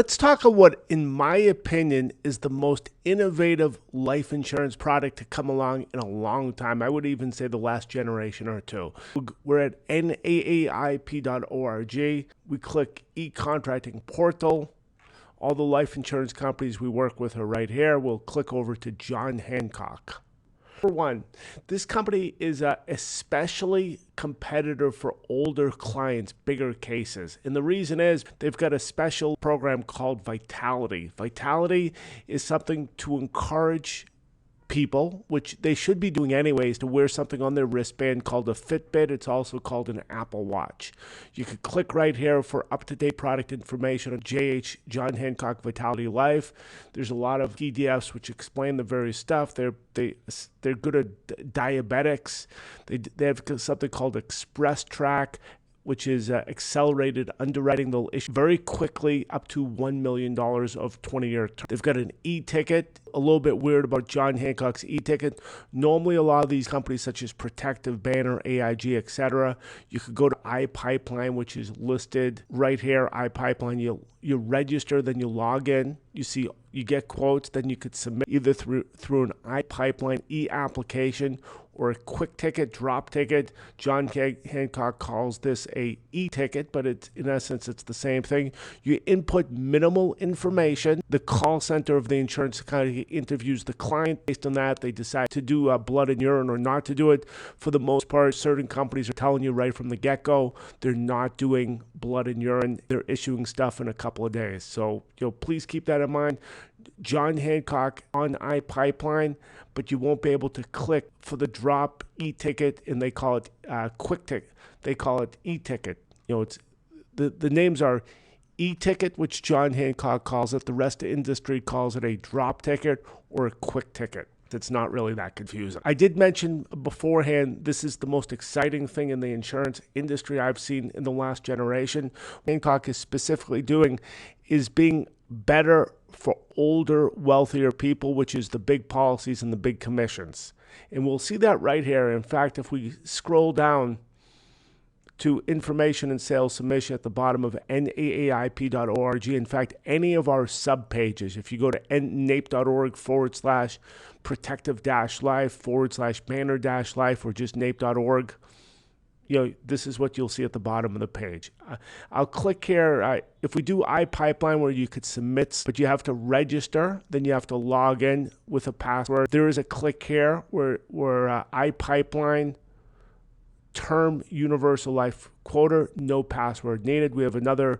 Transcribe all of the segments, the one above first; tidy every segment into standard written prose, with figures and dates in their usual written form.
Let's talk about what, in my opinion, is the most innovative life insurance product to come along in a long time. I would even say the last generation or two. We're at NAAIP.org. We click e-contracting portal. All the life insurance companies we work with are right here. We'll click over to John Hancock. For one, this company is especially competitive for older clients, bigger cases. And the reason is they've got a special program called Vitality. Vitality is something to encourage people, which they should be doing anyways, to wear something on their wristband called a Fitbit. It's also called an Apple Watch. You could click right here for up-to-date product information on John Hancock Vitality Life. There's a lot of PDFs which explain the various stuff. They're good at diabetics. They have something called Express Track, which is accelerated underwriting. They'll issue very quickly up to $1 million of 20-year term. They've got an eTicket. A little bit weird about John Hancock's eTicket. Normally, a lot of these companies, such as Protective, Banner, AIG, etc., you could go to iPipeline, which is listed right here. iPipeline, you register, then you log in. You get quotes, then you could submit either through an iPipeline e-application or a quick ticket, drop ticket. John Hancock calls this a e-ticket, but in essence, it's the same thing. You input minimal information. The call center of the insurance company interviews the client. Based on that, they decide to do blood and urine or not to do it. For the most part, certain companies are telling you right from the get-go, they're not doing blood and urine. They're issuing stuff in a couple of days. So, please keep that in mind. John Hancock on iPipeline, but you won't be able to click for the drop e-ticket, and they call it quick ticket. They call it e-ticket. It's the names are e-ticket, which John Hancock calls it. The rest of the industry calls it a drop ticket or a quick ticket. It's not really that confusing. I did mention beforehand, this is the most exciting thing in the insurance industry I've seen in the last generation. Hancock is specifically doing is being better for older, wealthier people, which is the big policies and the big commissions. And we'll see that right here. In fact, if we scroll down to information and sales submission at the bottom of NAAIP.org. In fact, any of our sub-pages, if you go to naip.org/protective-life/banner-life or just naip.org, this is what you'll see at the bottom of the page. I'll click here. If we do iPipeline, where you could submit, but you have to register, then you have to log in with a password. There is a click here where iPipeline term universal life quota, no password needed. We have another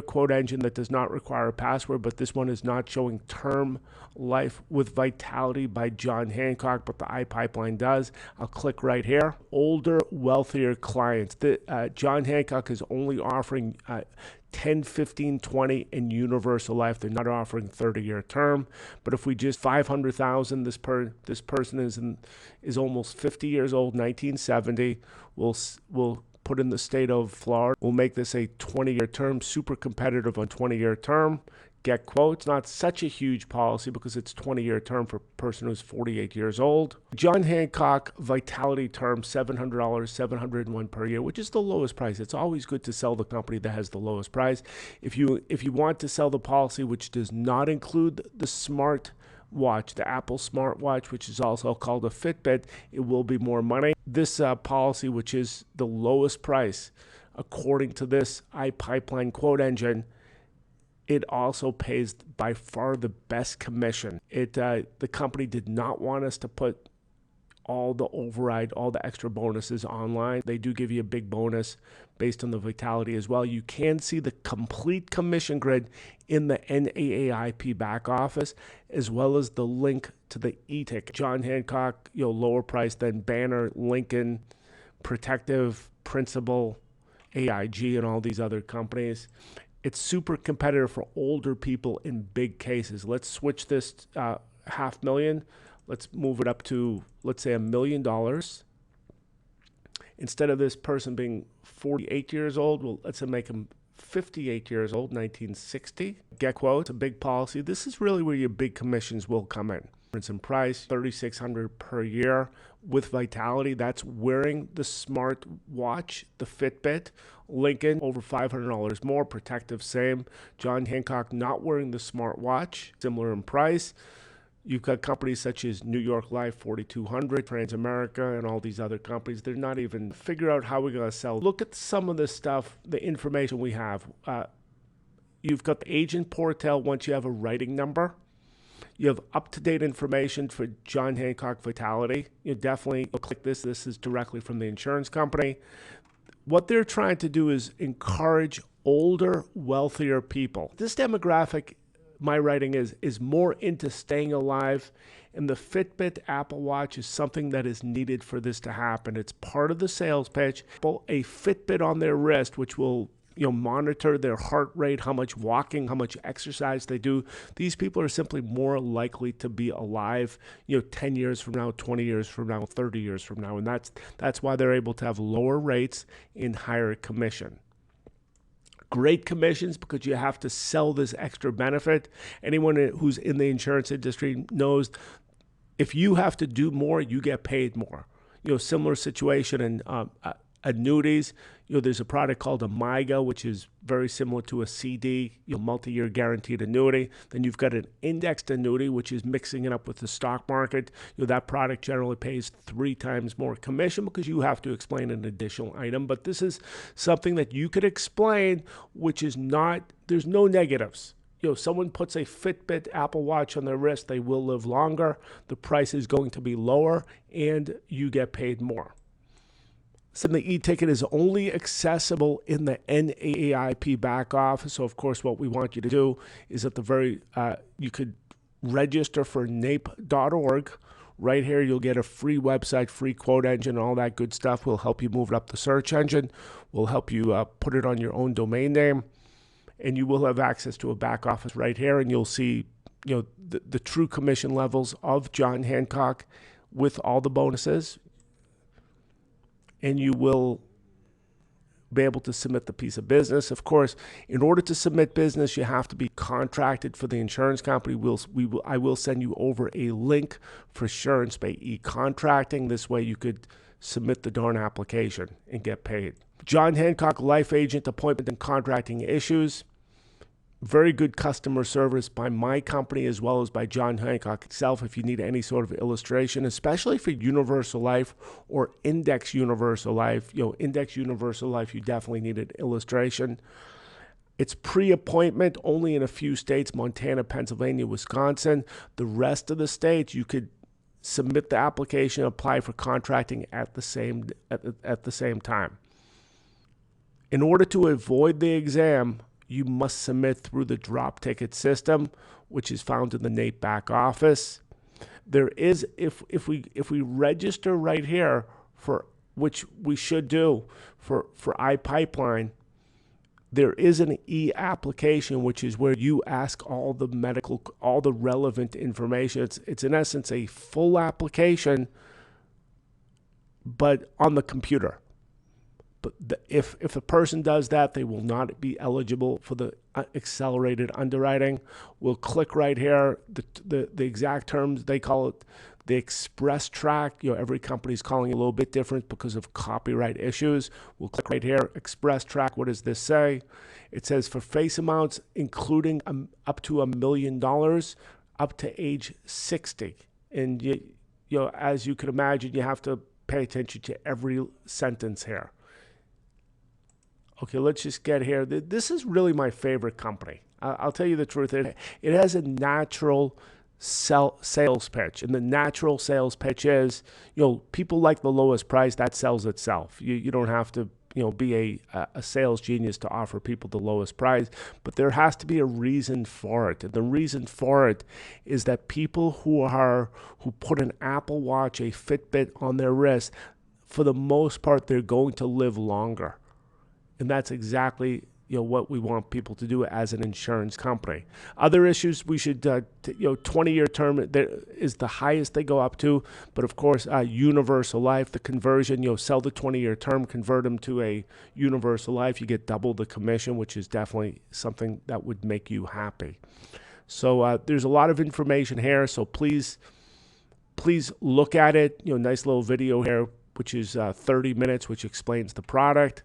quote engine that does not require a password, but this one is not showing term life with Vitality by John Hancock, but the iPipeline does. I'll click right here. Older, wealthier clients. John Hancock is only offering 10, 15, 20 in universal life. They're not offering 30-year term. But if we just 500,000, this person is almost 50 years old, 1970. We'll put in the state of Florida. We'll make this a 20-year term, super competitive on 20-year term. Get quotes. Not such a huge policy because it's 20-year term for a person who's 48 years old. John Hancock Vitality term, $700, $701 per year, which is the lowest price. It's always good to sell the company that has the lowest price. If you want to sell the policy, which does not include the smart watch, the Apple smartwatch, which is also called a Fitbit, it will be more money. This policy, which is the lowest price, according to this iPipeline quote engine, it also pays by far the best commission. The company did not want us to put all the override, all the extra bonuses online. They do give you a big bonus based on the Vitality as well. You can see the complete commission grid in the NAAIP back office, as well as the link to the eTicket. John Hancock, lower price than Banner, Lincoln, Protective, Principal, AIG, and all these other companies. It's super competitive for older people in big cases. Let's switch this $500,000. Let's move it up to, let's say, $1 million. Instead of this person being 48 years old, let's say make him 58 years old, 1960. Get quotes, a big policy. This is really where your big commissions will come in. difference in price, $3,600 per year with Vitality. That's wearing the smart watch, the Fitbit. Lincoln, over $500 more. Protective, same. John Hancock, not wearing the smart watch, similar in price. You've got companies such as New York Life, $4,200, Transamerica, and all these other companies. They're not even figure out how we're going to sell. Look at some of the stuff, the information we have. You've got the agent portal once you have a writing number. You have up-to-date information for John Hancock Vitality. You definitely click this. This is directly from the insurance company. What they're trying to do is encourage older, wealthier people. This demographic, my writing is more into staying alive, and the Fitbit Apple Watch is something that is needed for this to happen. It's part of the sales pitch. A Fitbit on their wrist, which will monitor their heart rate, how much walking, how much exercise they do. These people are simply more likely to be alive, 10 years from now, 20 years from now, 30 years from now. And that's why they're able to have lower rates and higher commission. Great commissions because you have to sell this extra benefit. Anyone who's in the insurance industry knows if you have to do more, you get paid more. Similar situation in annuities. There's a product called a MIGA, which is very similar to a CD, multi-year guaranteed annuity. Then you've got an indexed annuity, which is mixing it up with the stock market. That product generally pays 3 times more commission because you have to explain an additional item. But this is something that you could explain, which is not, there's no negatives. Someone puts a Fitbit Apple Watch on their wrist, they will live longer. The price is going to be lower, and you get paid more. So the eTicket is only accessible in the NAAIP back office. So, of course, what we want you to do is at the you could register for NAAIP.org. Right here, you'll get a free website, free quote engine, all that good stuff. We'll help you move it up the search engine. We'll help you put it on your own domain name. And you will have access to a back office right here. And you'll see the true commission levels of John Hancock with all the bonuses. And you will be able to submit the piece of business. Of course, in order to submit business, you have to be contracted for the insurance company. I will send you over a link for Assurance by e-contracting. This way you could submit the darn application and get paid. John Hancock Life Agent Appointment and Contracting Issues. Very good customer service by my company as well as by John Hancock itself if you need any sort of illustration, especially for universal life or index universal life. Index universal life, you definitely need an illustration. It's pre-appointment only in a few states, Montana, Pennsylvania, Wisconsin. The rest of the states, you could submit the application, apply for contracting at the same time. In order to avoid the exam, you must submit through the drop ticket system, which is found in the NAAIP back office. There is, if we register right here for, which we should do for iPipeline, there is an e-application, which is where you ask all the relevant information. It's in essence a full application, but on the computer. But if a person does that, they will not be eligible for the accelerated underwriting. We'll click right here. The exact terms, they call it the express track. Every company's calling it a little bit different because of copyright issues. We'll click right here, express track. What does this say? It says for face amounts, including up to $1 million, up to age 60. And as you can imagine, you have to pay attention to every sentence here. Okay, let's just get here. This is really my favorite company. I'll tell you the truth. It has a natural sales pitch. And the natural sales pitch is, people like the lowest price. That sells itself. You don't have to, be a sales genius to offer people the lowest price. But there has to be a reason for it. And the reason for it is that people who put an Apple Watch, a Fitbit on their wrist, for the most part, they're going to live longer. And that's exactly what we want people to do as an insurance company. Other issues we should 20-year term is the highest they go up to, but of course universal life, the conversion, sell the 20-year term, convert them to a universal life, you get double the commission, which is definitely something that would make you happy. So there's a lot of information here, so please please look at it. Nice little video here, which is 30 minutes, which explains the product.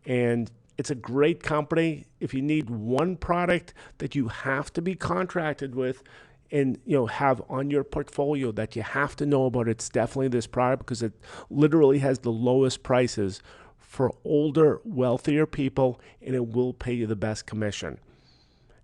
And it's a great company. If you need one product that you have to be contracted with and have on your portfolio that you have to know about, it's definitely this product, because it literally has the lowest prices for older, wealthier people, and it will pay you the best commission.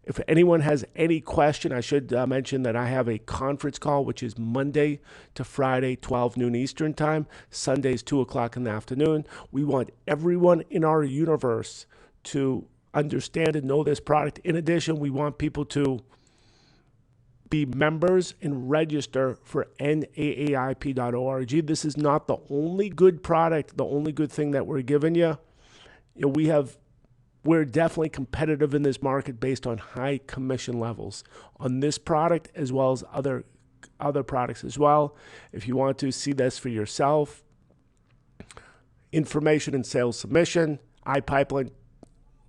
If anyone has any question, I should mention that I have a conference call, which is Monday to Friday, 12 noon Eastern time, Sundays, 2 o'clock in the afternoon. We want everyone in our universe to understand and know this product. In addition, we want people to be members and register for NAAIP.org. This is not the only good product, the only good thing that we're giving you. We're definitely competitive in this market based on high commission levels on this product, as well as other products as well. If you want to see this for yourself, information and sales submission, iPipeline.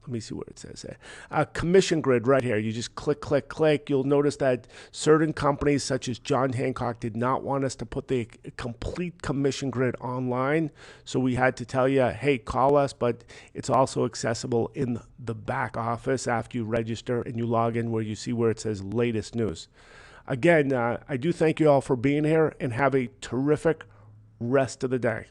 Let me see what it says there. Commission grid right here. You just click, click, click. You'll notice that certain companies such as John Hancock did not want us to put the complete commission grid online. So we had to tell you, hey, call us, but it's also accessible in the back office after you register and you log in, where you see where it says latest news. Again, I do thank you all for being here, and have a terrific rest of the day.